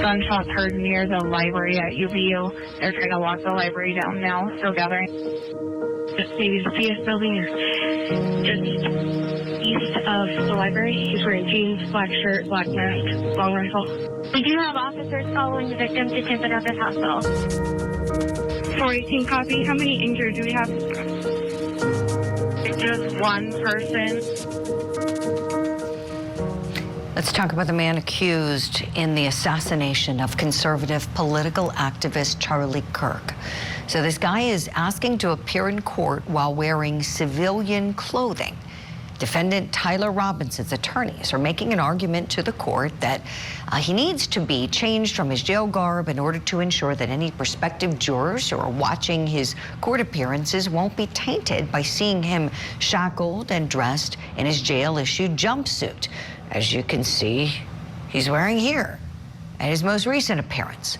Gunshots heard near the library at UVU. They're trying to lock the library down now. Still gathering. The CS building is just east of the library. He's wearing jeans, black shirt, black mask, long rifle. We do have officers following the victim to Timpanogos Hospital. 418 copy. How many injured do we have? Just one person. Let's talk about the man accused in the assassination of conservative political activist Charlie Kirk. So this guy is asking to appear in court while wearing civilian clothing. Defendant Tyler Robinson's attorneys are making an argument to the court that he needs to be changed from his jail garb in order to ensure that any prospective jurors who are watching his court appearances won't be tainted by seeing him shackled and dressed in his jail-issued jumpsuit. As you can see, he's wearing here at his most recent appearance.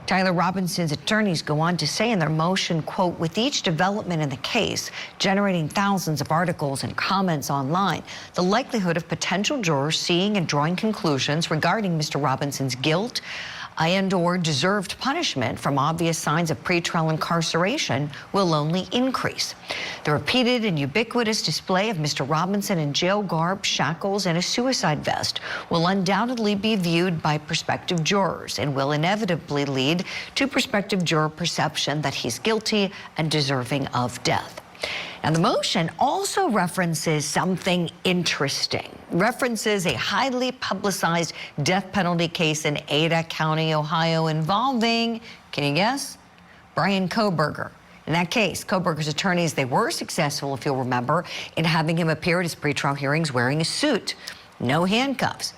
Tyler Robinson's attorneys go on to say in their motion, quote, with each development in the case generating thousands of articles and comments online, the likelihood of potential jurors seeing and drawing conclusions regarding Mr. Robinson's guilt and/or deserved punishment from obvious signs of pretrial incarceration will only increase. The repeated and ubiquitous display of Mr. Robinson in jail garb, shackles, and a suicide vest will undoubtedly be viewed by prospective jurors and will inevitably lead to prospective juror perception that he's guilty and deserving of death. Now, the motion also references something interesting. References a highly publicized death penalty case in Ada County, Ohio, involving, can you guess? Brian Kohberger. In that case, Kohberger's attorneys, they were successful, if you'll remember, in having him appear at his pretrial hearings wearing a suit, no handcuffs.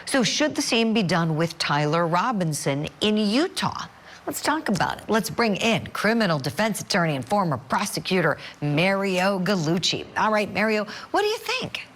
So should the same be done with Tyler Robinson in Utah? Let's talk about it. Let's bring in criminal defense attorney and former prosecutor Mario Gallucci. All right, Mario, what do you think?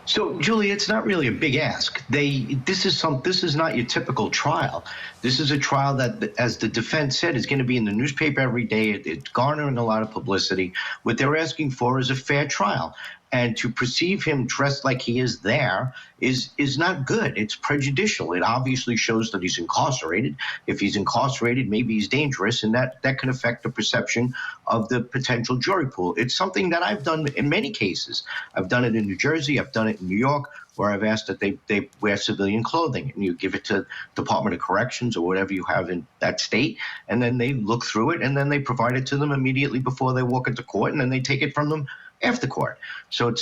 So, Julie, it's not really a big ask. This is not your typical trial. This is a trial that, as the defense said, is going to be in the newspaper every day. It's garnering a lot of publicity. What they're asking for is a fair trial. And to perceive him dressed like he is there is not good. It's prejudicial. It obviously shows that he's incarcerated. If he's incarcerated, maybe he's dangerous, and that can affect the perception of the potential jury pool. It's something that I've done in many cases. I've done it in New Jersey. I've done it in New York, where I've asked that they wear civilian clothing, and you give it to Department of Corrections or whatever you have in that state, and then they look through it, and then they provide it to them immediately before they walk into court, and then they take it from them after court. So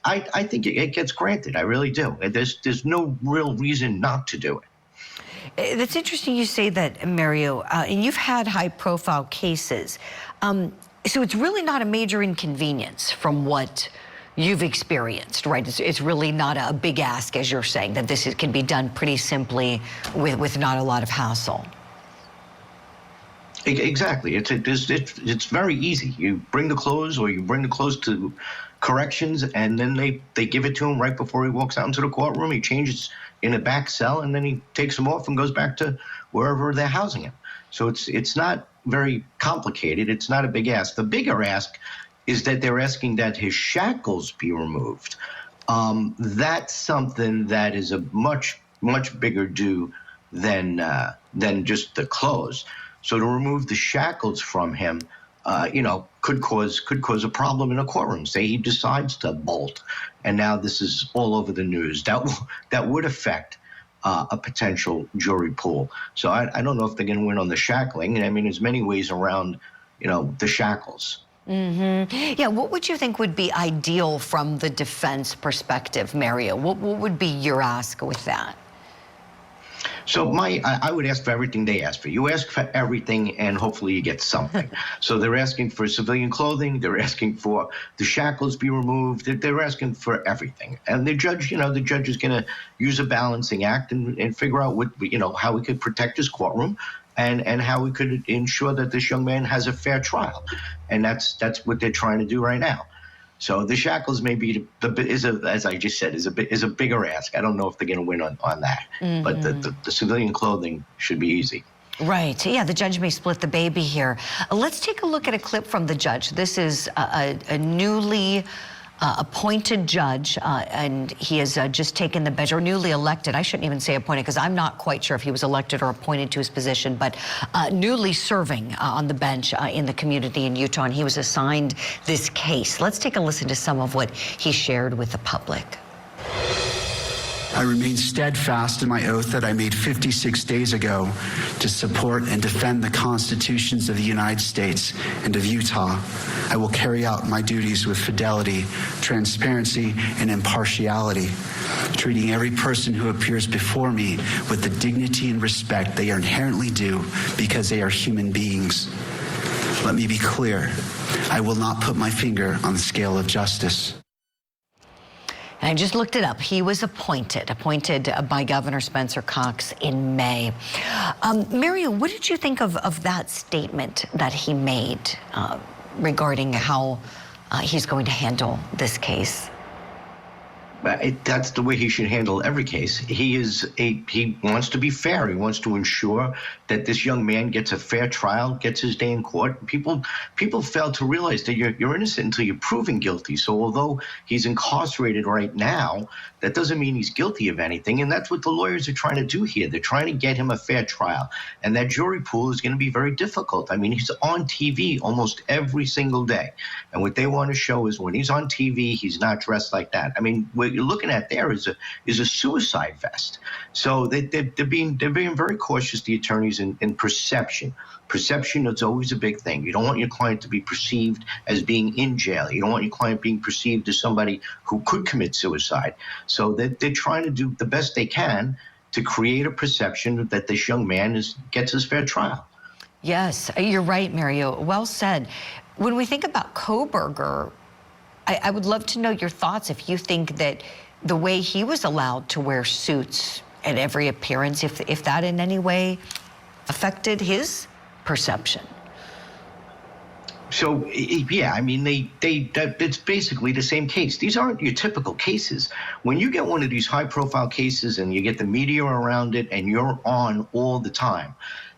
I think it gets granted. I really do. There's no real reason not to do it. That's interesting you say that, Mario, and you've had high-profile cases. So it's really not a major inconvenience from what you've experienced, right? It's really not a big ask, as you're saying, that this can be done pretty simply with not a lot of hassle. Exactly. It's very easy. You bring the clothes, or you bring the clothes to corrections, and then they give it to him right before he walks out into the courtroom. He changes in a back cell, and then he takes them off and goes back to wherever they're housing him. So it's not very complicated. It's not a big ask. The bigger ask is that they're asking that his shackles be removed. That's something that is a much bigger do than just the clothes. So to remove the shackles from him, could cause a problem in a courtroom. Say he decides to bolt, and now this is all over the news. That would affect a potential jury pool. So I don't know if they're going to win on the shackling. I mean, there's many ways around, the shackles. Mm-hmm. Yeah, what would you think would be ideal from the defense perspective, Mario? What would be your ask with that? So I would ask for everything they ask for. You ask for everything, and hopefully you get something. So they're asking for civilian clothing. They're asking for the shackles be removed. They're asking for everything. And the judge, the judge is going to use a balancing act and figure out how we could protect his courtroom, and how we could ensure that this young man has a fair trial. And that's what they're trying to do right now. So the shackles may be as I just said, is a bigger ask. I don't know if they're going to win on that, but the civilian clothing should be easy. Right. Yeah, the judge may split the baby here. Let's take a look at a clip from the judge. This is a newly appointed judge, and he has just taken the bench, or newly elected. I shouldn't even say appointed, because I'm not quite sure if he was elected or appointed to his position, but newly serving on the bench in the community in Utah, and he was assigned this case. Let's take a listen to some of what he shared with the public. I remain steadfast in my oath that I made 56 days ago to support and defend the constitutions of the United States and of Utah. I will carry out my duties with fidelity, transparency, and impartiality, treating every person who appears before me with the dignity and respect they are inherently due because they are human beings. Let me be clear, I will not put my finger on the scale of justice. And I just looked it up. He was appointed by Governor Spencer Cox in May. Mario, what did you think of that statement that he made regarding how he's going to handle this case? That's the way he should handle every case. He wants to be fair. He wants to ensure that this young man gets a fair trial, gets his day in court. People fail to realize that you're innocent until you're proven guilty. So although he's incarcerated right now, that doesn't mean he's guilty of anything. And that's what the lawyers are trying to do here. They're trying to get him a fair trial. And that jury pool is going to be very difficult. I mean, he's on TV almost every single day. And what they want to show is when he's on TV, he's not dressed like that. I mean, what you're looking at there is a suicide vest. So they're being very cautious, the attorneys, in perception. Perception is always a big thing. You don't want your client to be perceived as being in jail. You don't want your client being perceived as somebody who could commit suicide. So they're trying to do the best they can to create a perception that this young man gets his fair trial. Yes, you're right, Mario. Well said. When we think about Kohberger, I would love to know your thoughts if you think that the way he was allowed to wear suits at every appearance, if that in any way affected his perception. So, yeah, I mean, it's basically the same case. These aren't your typical cases. When you get one of these high-profile cases and you get the media around it and you're on all the time,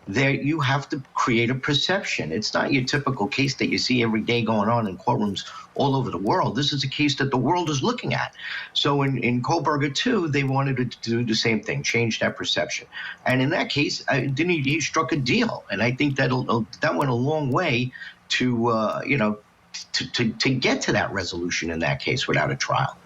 there you have to create a perception. It's not your typical case that you see every day going on in courtrooms all over the world. This is a case that the world is looking at. So in Kohberger, too, they wanted to do the same thing, change that perception. And in that case, he struck a deal. And I think that went a long way to, to get to that resolution in that case without a trial.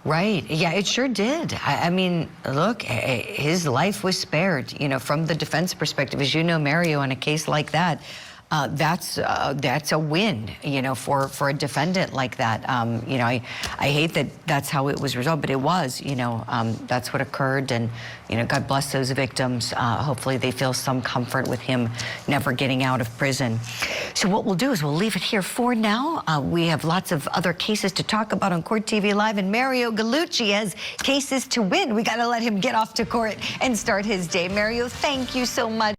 Right. Yeah, it sure did. I mean, look, his life was spared, from the defense perspective. As you know, Mario, in a case like that, that's a win, for a defendant like that. I hate that that's how it was resolved, but it was, that's what occurred. And, God bless those victims. Hopefully they feel some comfort with him never getting out of prison. So what we'll do is we'll leave it here for now. We have lots of other cases to talk about on Court TV Live, and Mario Gallucci has cases to win. We got to let him get off to court and start his day. Mario, thank you so much.